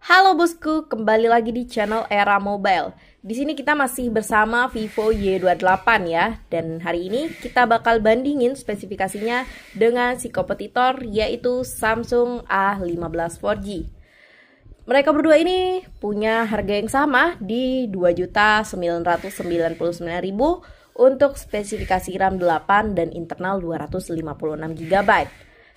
Halo bosku, kembali lagi di channel Era Mobile. Di sini kita masih bersama Vivo Y28 ya. Dan hari ini kita bakal bandingin spesifikasinya dengan si kompetitor yaitu Samsung A15 4G. Mereka berdua ini punya harga yang sama di 2.999.000 untuk spesifikasi RAM 8 dan internal 256 GB.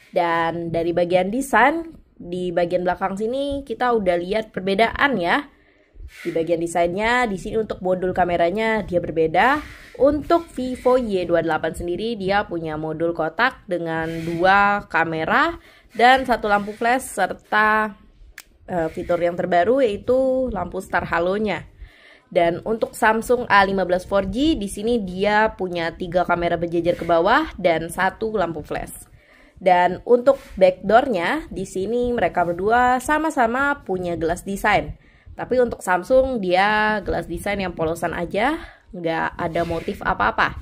Dan dari bagian desain, di bagian belakang sini kita udah lihat perbedaan ya. Di bagian desainnya, di sini untuk modul kameranya dia berbeda. Untuk Vivo Y28 sendiri dia punya modul kotak dengan 2 kamera dan 1 lampu flash serta fitur yang terbaru yaitu lampu star halonya. Dan untuk Samsung A15 4G di sini dia punya 3 kamera berjejer ke bawah dan 1 lampu flash. Dan untuk backdoornya di sini mereka berdua sama-sama punya glass design. Tapi untuk Samsung dia glass design yang polosan aja, nggak ada motif apa-apa.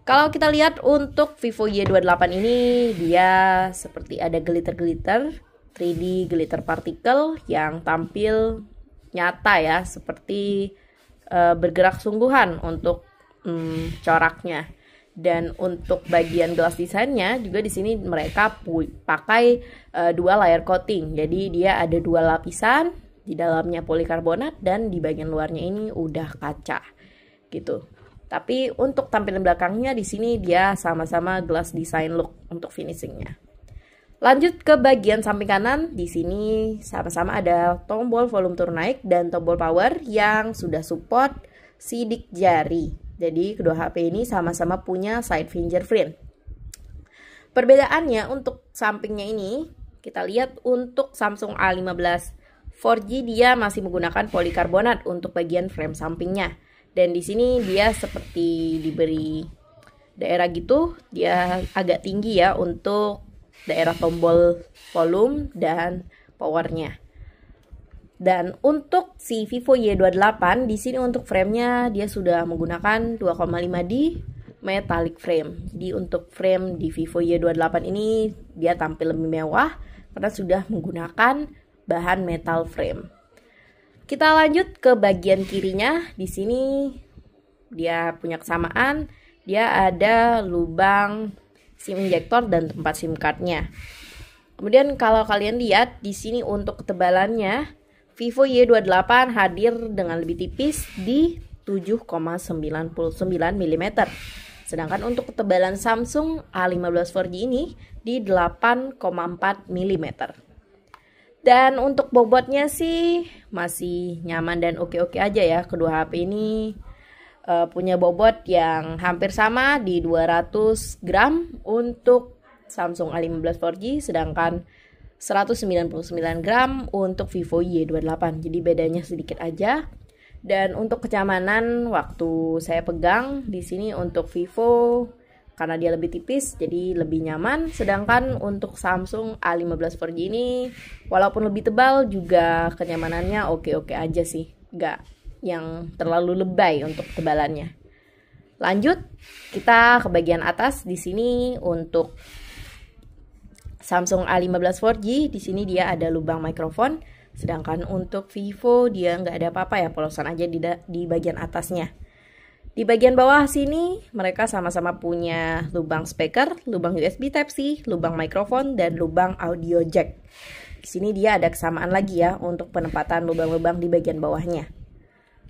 Kalau kita lihat untuk Vivo Y28 ini dia seperti ada glitter-glitter 3D glitter partikel yang tampil nyata ya, seperti bergerak sungguhan untuk coraknya. Dan untuk bagian glass desainnya juga di sini mereka pakai 2 layer coating. Jadi dia ada 2 lapisan, di dalamnya polikarbonat dan di bagian luarnya ini udah kaca gitu. Tapi untuk tampilan belakangnya di sini dia sama-sama glass design look untuk finishingnya. Lanjut ke bagian samping kanan, di sini sama-sama ada tombol volume turun naik dan tombol power yang sudah support sidik jari. Jadi kedua HP ini sama-sama punya side fingerprint. Perbedaannya untuk sampingnya ini, kita lihat untuk Samsung A15 4G dia masih menggunakan polikarbonat untuk bagian frame sampingnya. Dan di sini dia seperti diberi daerah gitu, dia agak tinggi ya untuk daerah tombol volume dan powernya. Dan untuk si Vivo Y28 di sini untuk framenya dia sudah menggunakan 2,5D metallic frame. Jadi untuk frame di Vivo Y28 ini dia tampil lebih mewah karena sudah menggunakan bahan metal frame. Kita lanjut ke bagian kirinya. Di sini dia punya kesamaan, dia ada lubang SIM injector dan tempat SIM cardnya. Kemudian kalau kalian lihat di sini untuk ketebalannya, Vivo Y28 hadir dengan lebih tipis di 7,99 mm. Sedangkan untuk ketebalan Samsung A15 4G ini di 8,4 mm. Dan untuk bobotnya sih masih nyaman dan oke-oke aja ya. Kedua HP ini punya bobot yang hampir sama di 200 gram untuk Samsung A15 4G, sedangkan 199 gram untuk Vivo Y28. Jadi bedanya sedikit aja. Dan untuk kenyamanan waktu saya pegang di sini untuk Vivo karena dia lebih tipis jadi lebih nyaman, sedangkan untuk Samsung A15 4G ini walaupun lebih tebal juga kenyamanannya oke-oke aja sih. Nggak yang terlalu lebay untuk ketebalannya. Lanjut kita ke bagian atas. Di sini untuk Samsung A15 4G di sini dia ada lubang mikrofon, sedangkan untuk Vivo dia nggak ada apa-apa ya, polosan aja di bagian atasnya. Di bagian bawah sini mereka sama-sama punya lubang speaker, lubang USB Type-C, lubang mikrofon dan lubang audio jack. Di sini dia ada kesamaan lagi ya untuk penempatan lubang-lubang di bagian bawahnya.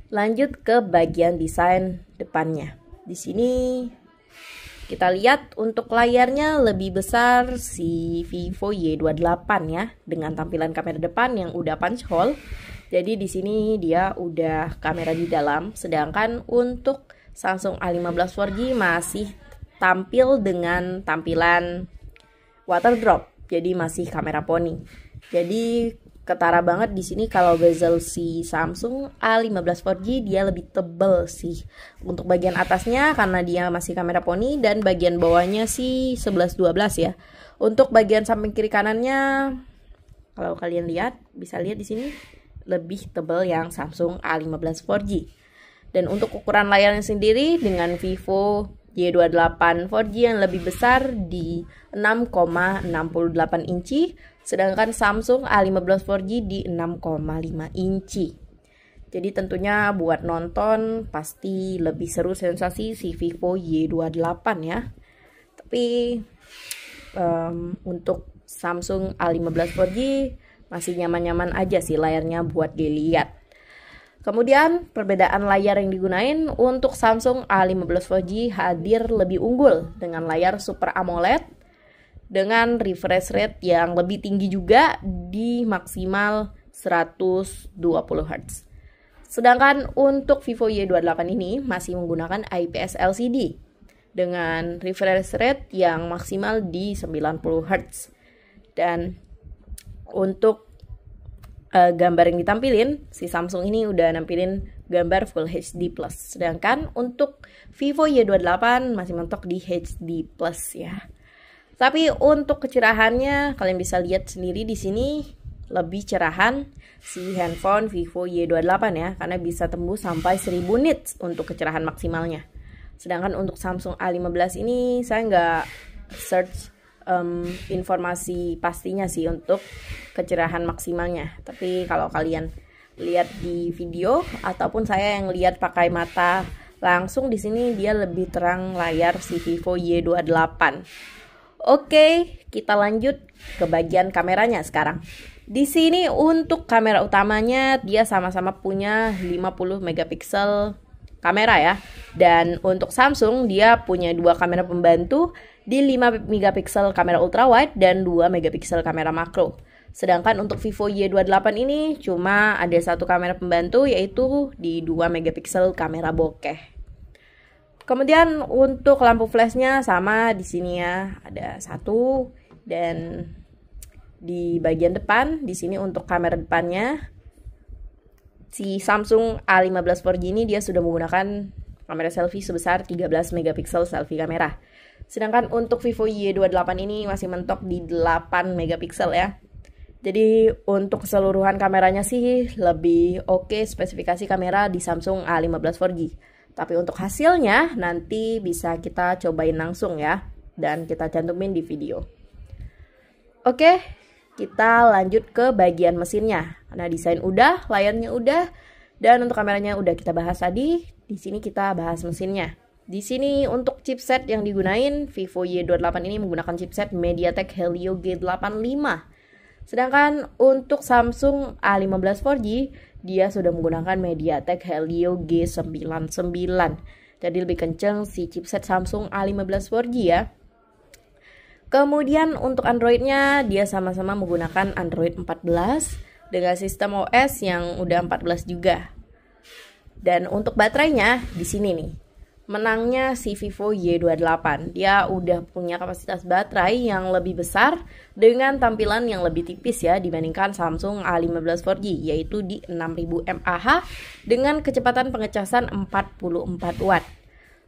Lanjut ke bagian desain depannya. Di sini kita lihat untuk layarnya lebih besar si Vivo Y28 ya, dengan tampilan kamera depan yang udah punch hole. Jadi di sini dia udah kamera di dalam, sedangkan untuk Samsung A15 4G masih tampil dengan tampilan water drop. Jadi masih kamera poni. Jadi ketara banget di sini kalau bezel si Samsung A15 4G dia lebih tebel sih. Untuk bagian atasnya karena dia masih kamera poni dan bagian bawahnya sih 11-12 ya. Untuk bagian samping kiri kanannya kalau kalian lihat bisa lihat di sini lebih tebal yang Samsung A15 4G. Dan untuk ukuran layarnya sendiri dengan Vivo Y28 4G yang lebih besar di 6,68 inci, Sedangkan Samsung A15 4G di 6,5 inci. Jadi tentunya buat nonton pasti lebih seru sensasi si Vivo Y28 ya. Tapi untuk Samsung A15 4G masih nyaman-nyaman aja sih layarnya buat dilihat. Kemudian perbedaan layar yang digunain untuk Samsung A15 4G hadir lebih unggul dengan layar Super AMOLED dengan refresh rate yang lebih tinggi juga di maksimal 120 Hz. Sedangkan untuk Vivo Y28 ini masih menggunakan IPS LCD dengan refresh rate yang maksimal di 90 Hz. Dan untuk gambar yang ditampilin, si Samsung ini udah nampilin gambar Full HD+. Sedangkan untuk Vivo Y28 masih mentok di HD+ ya. Tapi untuk kecerahannya kalian bisa lihat sendiri di sini lebih cerahan si handphone Vivo Y28 ya, karena bisa tembus sampai 1000 nits untuk kecerahan maksimalnya. Sedangkan untuk Samsung A15 ini saya nggak search informasi pastinya sih untuk kecerahan maksimalnya. Tapi kalau kalian lihat di video ataupun saya yang lihat pakai mata langsung, di sini dia lebih terang layar si Vivo Y28. Oke, kita lanjut ke bagian kameranya sekarang. Di sini untuk kamera utamanya dia sama-sama punya 50 megapiksel kamera ya. Dan untuk Samsung dia punya dua kamera pembantu di 5 megapiksel kamera ultrawide dan 2 megapiksel kamera makro. Sedangkan untuk Vivo Y28 ini cuma ada satu kamera pembantu yaitu di 2 megapiksel kamera bokeh. Kemudian untuk lampu flashnya sama di sini ya, ada satu, dan di bagian depan di sini untuk kamera depannya si Samsung A15 4G ini dia sudah menggunakan kamera selfie sebesar 13 megapiksel selfie kamera. Sedangkan untuk Vivo Y28 ini masih mentok di 8 megapiksel ya. Jadi untuk keseluruhan kameranya sih lebih oke spesifikasi kamera di Samsung A15 4G. Tapi untuk hasilnya nanti bisa kita cobain langsung ya, dan kita cantumin di video. Oke, kita lanjut ke bagian mesinnya. Karena desain udah, layarnya udah, dan untuk kameranya udah kita bahas tadi. Di sini kita bahas mesinnya. Di sini untuk chipset yang digunain, Vivo Y28 ini menggunakan chipset MediaTek Helio G85. Sedangkan untuk Samsung A15 4G, dia sudah menggunakan MediaTek Helio G99. Jadi lebih kenceng si chipset Samsung A15 4G ya. Kemudian untuk Androidnya, dia sama-sama menggunakan Android 14 dengan sistem OS yang udah 14 juga. Dan untuk baterainya di sini nih, menangnya si Vivo Y28. Dia udah punya kapasitas baterai yang lebih besar dengan tampilan yang lebih tipis ya dibandingkan Samsung A15 4G, yaitu di 6000 mAh dengan kecepatan pengecasan 44 watt.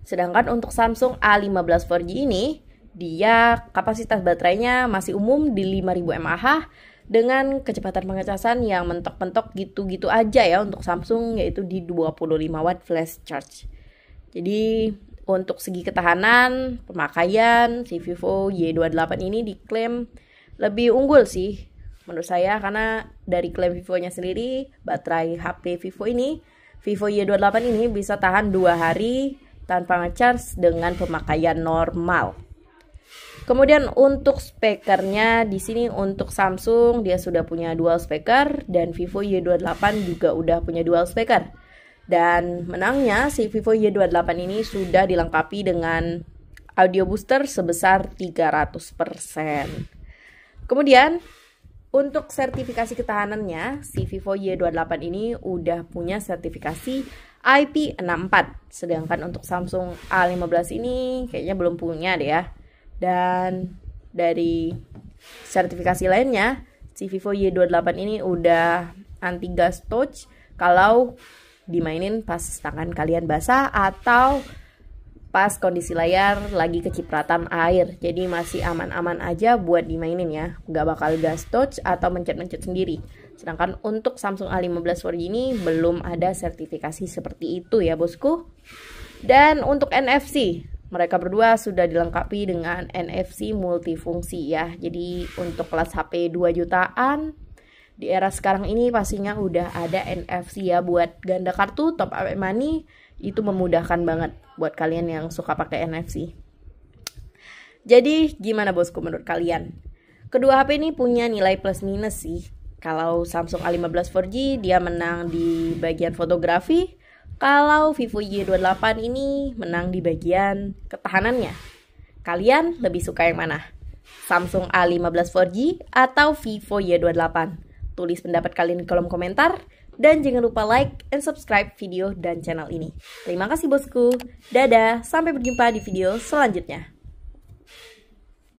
Sedangkan untuk Samsung A15 4G ini, dia kapasitas baterainya masih umum di 5000 mAh dengan kecepatan pengecasan yang mentok-mentok gitu-gitu aja ya untuk Samsung, yaitu di 25 watt flash charge. Jadi untuk segi ketahanan, pemakaian, si Vivo Y28 ini diklaim lebih unggul sih menurut saya, karena dari klaim Vivo-nya sendiri, baterai HP Vivo ini, Vivo Y28 ini bisa tahan 2 hari tanpa nge-charge dengan pemakaian normal. Kemudian untuk speakernya di sini untuk Samsung dia sudah punya dual speaker dan Vivo Y28 juga udah punya dual speaker. Dan menangnya si Vivo Y28 ini sudah dilengkapi dengan audio booster sebesar 300%. Kemudian untuk sertifikasi ketahanannya, si Vivo Y28 ini udah punya sertifikasi IP64. Sedangkan untuk Samsung A15 ini kayaknya belum punya deh ya. Dan dari sertifikasi lainnya, si Vivo Y28 ini udah anti gas touch kalau dimainin pas tangan kalian basah atau pas kondisi layar lagi kecipratan air. Jadi masih aman-aman aja buat dimainin ya, nggak bakal gas touch atau mencet-mencet sendiri. Sedangkan untuk Samsung A15 4G ini belum ada sertifikasi seperti itu ya bosku. Dan untuk NFC, Mereka berdua sudah dilengkapi dengan NFC multifungsi ya. Jadi untuk kelas HP 2 jutaan di era sekarang ini pastinya udah ada NFC ya, buat ganda kartu, top up money itu memudahkan banget buat kalian yang suka pakai NFC. Jadi gimana bosku menurut kalian? Kedua HP ini punya nilai plus minus sih. Kalau Samsung A15 4G dia menang di bagian fotografi, kalau Vivo Y28 ini menang di bagian ketahanannya. Kalian lebih suka yang mana? Samsung A15 4G atau Vivo Y28? Tulis pendapat kalian di kolom komentar. Dan jangan lupa like and subscribe video dan channel ini. Terima kasih bosku. Dadah, sampai berjumpa di video selanjutnya.